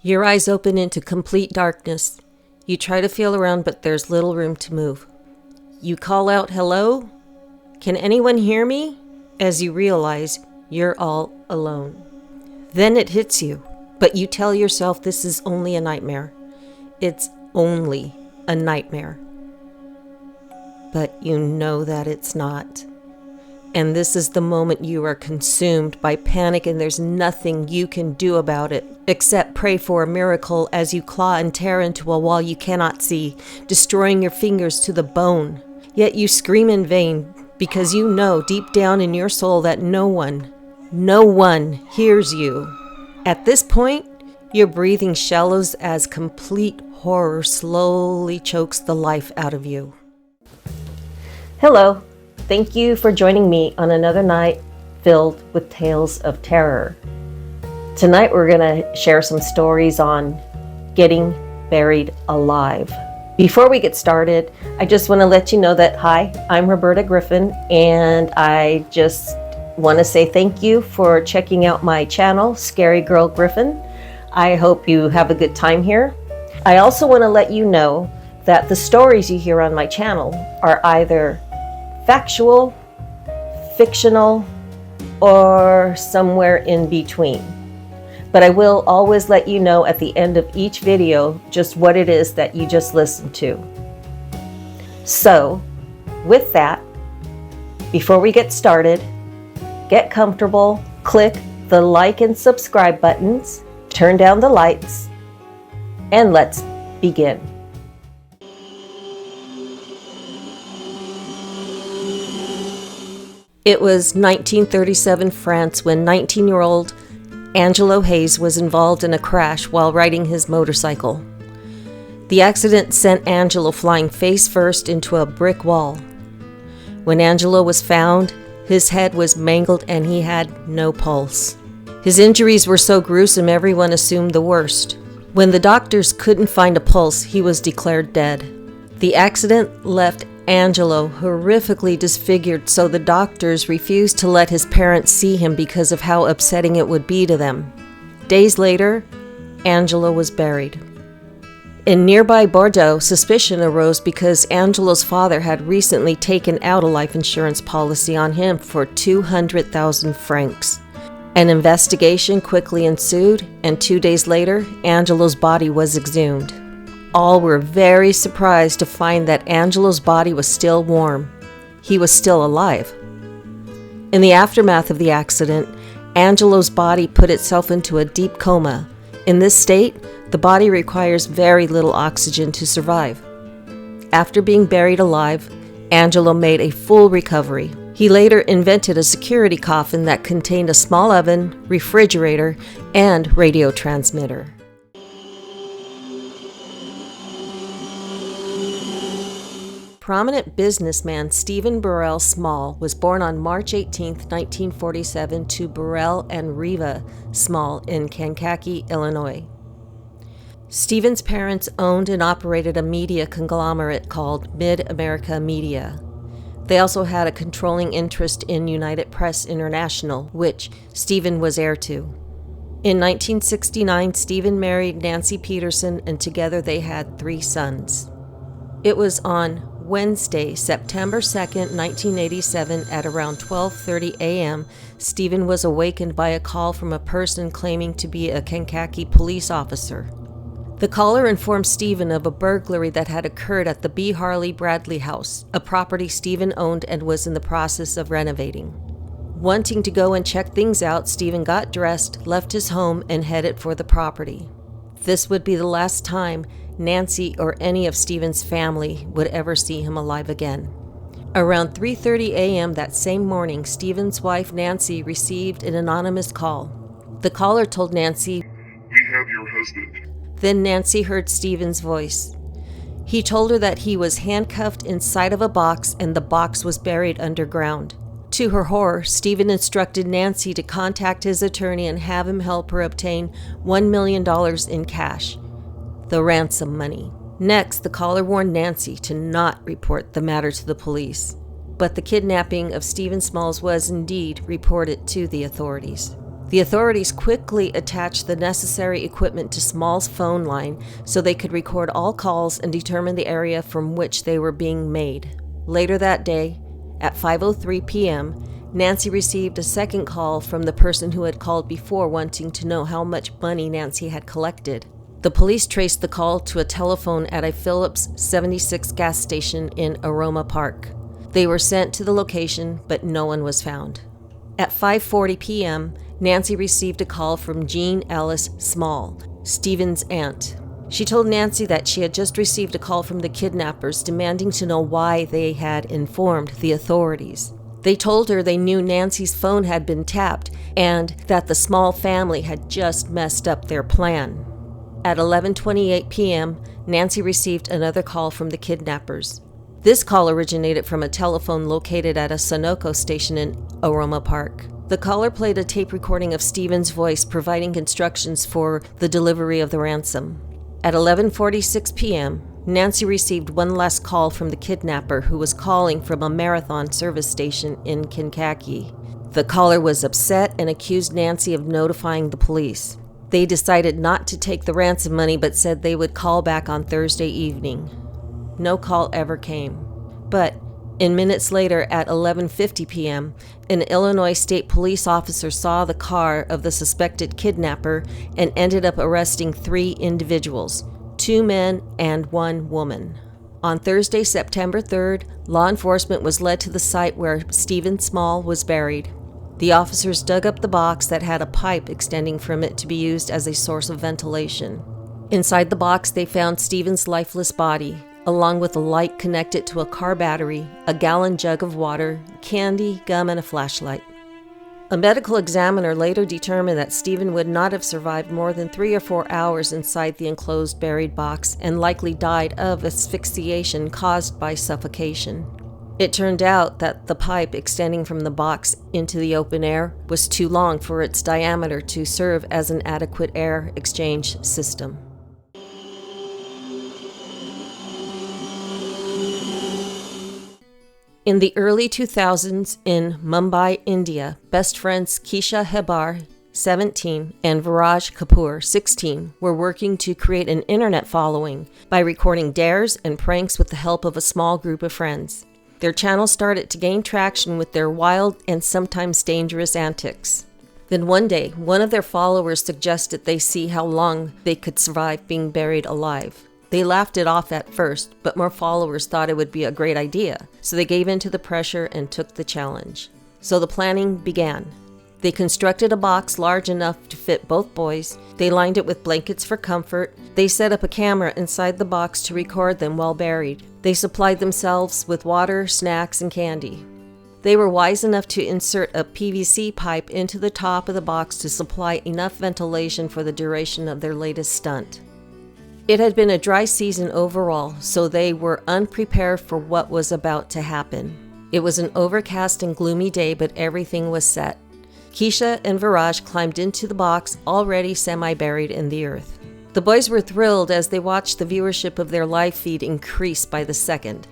Your eyes open into complete darkness. You try to feel around, but there's little room to move. You call out, "Hello? Can anyone hear me?" as you realize you're all alone. Then it hits you, but you tell yourself this is only a nightmare. It's only a nightmare. But you know that it's not. And this is the moment you are consumed by panic, and there's nothing you can do about it except pray for a miracle as you claw and tear into a wall you cannot see, destroying your fingers to the bone. Yet you scream in vain because you know deep down in your soul that no one hears you. At this point, your breathing shallows as complete horror slowly chokes the life out of you. Hello. Thank you for joining me on another night filled with tales of terror. Tonight we're going to share some stories on getting buried alive. Before we get started, I just want to let you know that, hi, I'm Roberta Griffin, and I just want to say thank you for checking out my channel, Scary Girl Griffin. I hope you have a good time here. I also want to let you know that the stories you hear on my channel are either factual, fictional, or somewhere in between. But I will always let you know at the end of each video just what it is that you just listened to. So, with that, before we get started, get comfortable, click the like and subscribe buttons, turn down the lights, and let's begin. It was 1937 France when 19-year-old Angelo Hayes was involved in a crash while riding his motorcycle. The accident sent Angelo flying face first into a brick wall. When Angelo was found, his head was mangled and he had no pulse. His injuries were so gruesome everyone assumed the worst. When the doctors couldn't find a pulse, he was declared dead. The accident left Angelo horrifically disfigured, so the doctors refused to let his parents see him because of how upsetting it would be to them. Days later, Angelo was buried. In nearby Bordeaux, suspicion arose because Angelo's father had recently taken out a life insurance policy on him for 200,000 francs. An investigation quickly ensued, and 2 days later, Angelo's body was exhumed. All were very surprised to find that Angelo's body was still warm. He was still alive. In the aftermath of the accident, Angelo's body put itself into a deep coma. In this state, the body requires very little oxygen to survive. After being buried alive, Angelo made a full recovery. He later invented a security coffin that contained a small oven, refrigerator, and radio transmitter. Prominent businessman Stephen Burrell Small was born on March 18, 1947 to Burrell and Reva Small in Kankakee, Illinois. Stephen's parents owned and operated a media conglomerate called Mid-America Media. They also had a controlling interest in United Press International, which Stephen was heir to. In 1969, Stephen married Nancy Peterson, and together they had 3 sons. It was on Wednesday, September 2nd, 1987, at around 12:30 a.m., Stephen was awakened by a call from a person claiming to be a Kankakee police officer. The caller informed Stephen of a burglary that had occurred at the B. Harley Bradley house, a property Stephen owned and was in the process of renovating. Wanting to go and check things out, Stephen got dressed, left his home, and headed for the property. This would be the last time Nancy or any of Stephen's family would ever see him alive again. Around 3:30 a.m. that same morning, Stephen's wife Nancy received an anonymous call. The caller told Nancy, "We have your husband." Then Nancy heard Stephen's voice. He told her that he was handcuffed inside of a box and the box was buried underground. To her horror, Stephen instructed Nancy to contact his attorney and have him help her obtain $1 million in cash, the ransom money. Next, the caller warned Nancy to not report the matter to the police. But the kidnapping of Stephen Smalls was indeed reported to the authorities. The authorities quickly attached the necessary equipment to Small's phone line so they could record all calls and determine the area from which they were being made. Later that day, at 5:03 p.m., Nancy received a second call from the person who had called before wanting to know how much money Nancy had collected. The police traced the call to a telephone at a Phillips 76 gas station in Aroma Park. They were sent to the location, but no one was found. At 5:40 p.m., Nancy received a call from Jean Ellis Small, Stephen's aunt. She told Nancy that she had just received a call from the kidnappers demanding to know why they had informed the authorities. They told her they knew Nancy's phone had been tapped and that the Small family had just messed up their plan. At 11:28 p.m., Nancy received another call from the kidnappers. This call originated from a telephone located at a Sunoco station in Aroma Park. The caller played a tape recording of Stephen's voice providing instructions for the delivery of the ransom. At 11:46 p.m., Nancy received one last call from the kidnapper who was calling from a Marathon service station in Kankakee. The caller was upset and accused Nancy of notifying the police. They decided not to take the ransom money but said they would call back on Thursday evening. No call ever came. But in minutes later at 11:50 p.m., an Illinois State Police officer saw the car of the suspected kidnapper and ended up arresting 3 individuals, 2 men and 1 woman. On Thursday, September 3rd, law enforcement was led to the site where Stephen Small was buried. The officers dug up the box that had a pipe extending from it to be used as a source of ventilation. Inside the box, they found Stephen's lifeless body, along with a light connected to a car battery, a gallon jug of water, candy, gum, and a flashlight. A medical examiner later determined that Stephen would not have survived more than 3 or 4 hours inside the enclosed buried box and likely died of asphyxiation caused by suffocation. It turned out that the pipe extending from the box into the open air was too long for its diameter to serve as an adequate air exchange system. In the early 2000s in Mumbai, India, best friends Keisha Hebar, 17, and Viraj Kapoor, 16, were working to create an internet following by recording dares and pranks with the help of a small group of friends. Their channel started to gain traction with their wild and sometimes dangerous antics. Then one day, one of their followers suggested they see how long they could survive being buried alive. They laughed it off at first, but more followers thought it would be a great idea, so they gave in to the pressure and took the challenge. So the planning began. They constructed a box large enough to fit both boys. They lined it with blankets for comfort. They set up a camera inside the box to record them while buried. They supplied themselves with water, snacks, and candy. They were wise enough to insert a PVC pipe into the top of the box to supply enough ventilation for the duration of their latest stunt. It had been a dry season overall, so they were unprepared for what was about to happen. It was an overcast and gloomy day, but everything was set. Keisha and Viraj climbed into the box, already semi-buried in the earth. The boys were thrilled as they watched the viewership of their live feed increase by the second.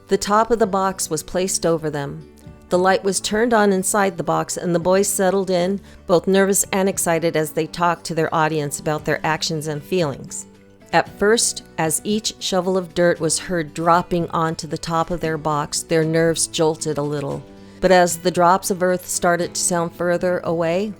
The top of the box was placed over them. The light was turned on inside the box, and the boys settled in, both nervous and excited as they talked to their audience about their actions and feelings. At first, as each shovel of dirt was heard dropping onto the top of their box, their nerves jolted a little. But as the drops of earth started to sound further away,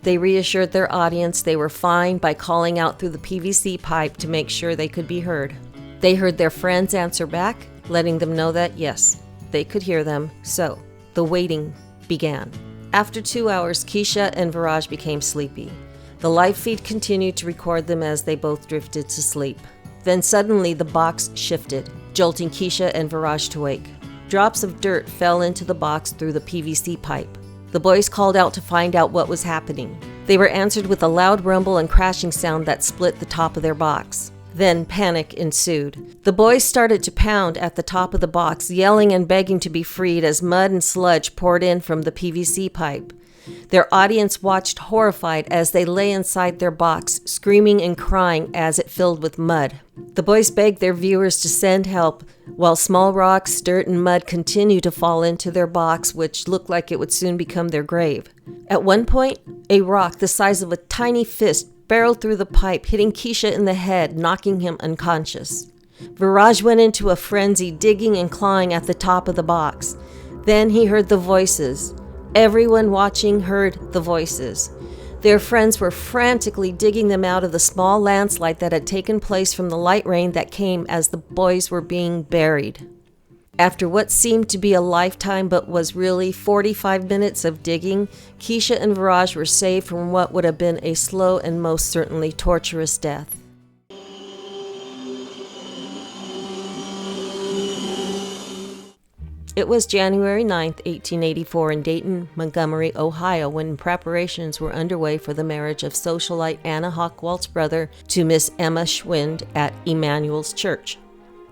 they reassured their audience they were fine by calling out through the PVC pipe to make sure they could be heard. They heard their friends answer back, letting them know that, yes, they could hear them, so the waiting began. After 2 hours, Keisha and Viraj became sleepy. The live feed continued to record them as they both drifted to sleep. Then suddenly the box shifted, jolting Keisha and Viraj to wake. Drops of dirt fell into the box through the PVC pipe. The boys called out to find out what was happening. They were answered with a loud rumble and crashing sound that split the top of their box. Then panic ensued. The boys started to pound at the top of the box, yelling and begging to be freed as mud and sludge poured in from the PVC pipe. Their audience watched horrified as they lay inside their box, screaming and crying as it filled with mud. The boys begged their viewers to send help, while small rocks, dirt, and mud continued to fall into their box, which looked like it would soon become their grave. At one point, A rock the size of a tiny fist barreled through the pipe, hitting Keisha in the head, knocking him unconscious. Viraj went into a frenzy, digging and clawing at the top of the box. Then he heard the voices. Everyone watching heard the voices. Their friends were frantically digging them out of the small landslide that had taken place from the light rain that came as the boys were being buried. After what seemed to be a lifetime but was really 45 minutes of digging, Keisha and Viraj were saved from what would have been a slow and most certainly torturous death. It was January 9th, 1884 in Dayton, Montgomery, Ohio, when preparations were underway for the marriage of socialite Anna Hockwald's brother to Miss Emma Schwind at Emmanuel's Church.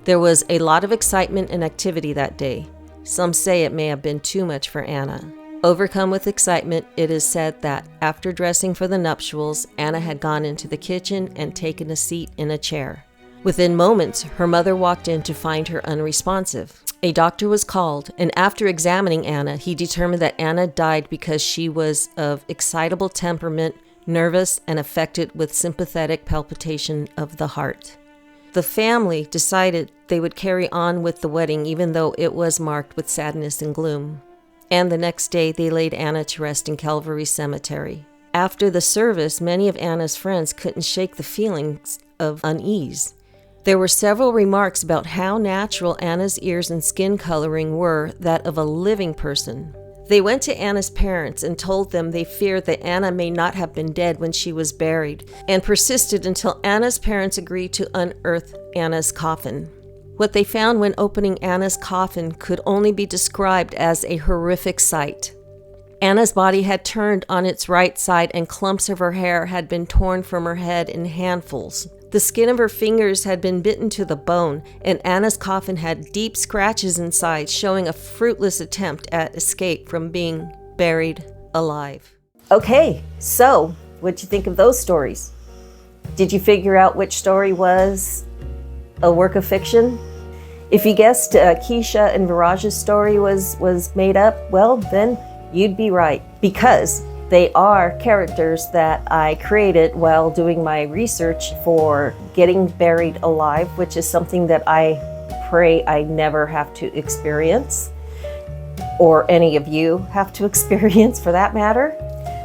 There was a lot of excitement and activity that day. Some say it may have been too much for Anna. Overcome with excitement, it is said that after dressing for the nuptials, Anna had gone into the kitchen and taken a seat in a chair. Within moments, her mother walked in to find her unresponsive. A doctor was called, and after examining Anna, he determined that Anna died because she was of excitable temperament, nervous, and affected with sympathetic palpitation of the heart. The family decided they would carry on with the wedding even though it was marked with sadness and gloom. And the next day, they laid Anna to rest in Calvary Cemetery. After the service, many of Anna's friends couldn't shake the feelings of unease. There were several remarks about how natural Anna's ears and skin coloring were that of a living person. They went to Anna's parents and told them they feared that Anna may not have been dead when she was buried, and persisted until Anna's parents agreed to unearth Anna's coffin. What they found when opening Anna's coffin could only be described as a horrific sight. Anna's body had turned on its right side, and clumps of her hair had been torn from her head in handfuls. The skin of her fingers had been bitten to the bone, and Anna's coffin had deep scratches inside, showing a fruitless attempt at escape from being buried alive. Okay, so what'd you think of those stories? Did you figure out which story was a work of fiction? If you guessed Keisha and Viraj's story was made up, well, then you'd be right, because they are characters that I created while doing my research for getting buried alive, which is something that I pray I never have to experience, or any of you have to experience for that matter.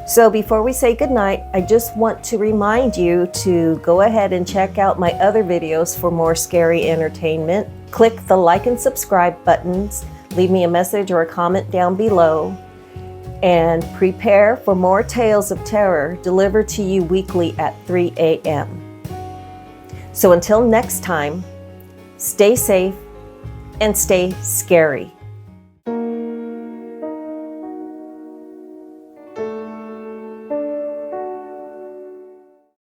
So before we say goodnight, I just want to remind you to go ahead and check out my other videos for more scary entertainment. Click the like and subscribe buttons, leave me a message or a comment down below, and prepare for more tales of terror delivered to you weekly at 3 a.m. So until next time, stay safe and stay scary.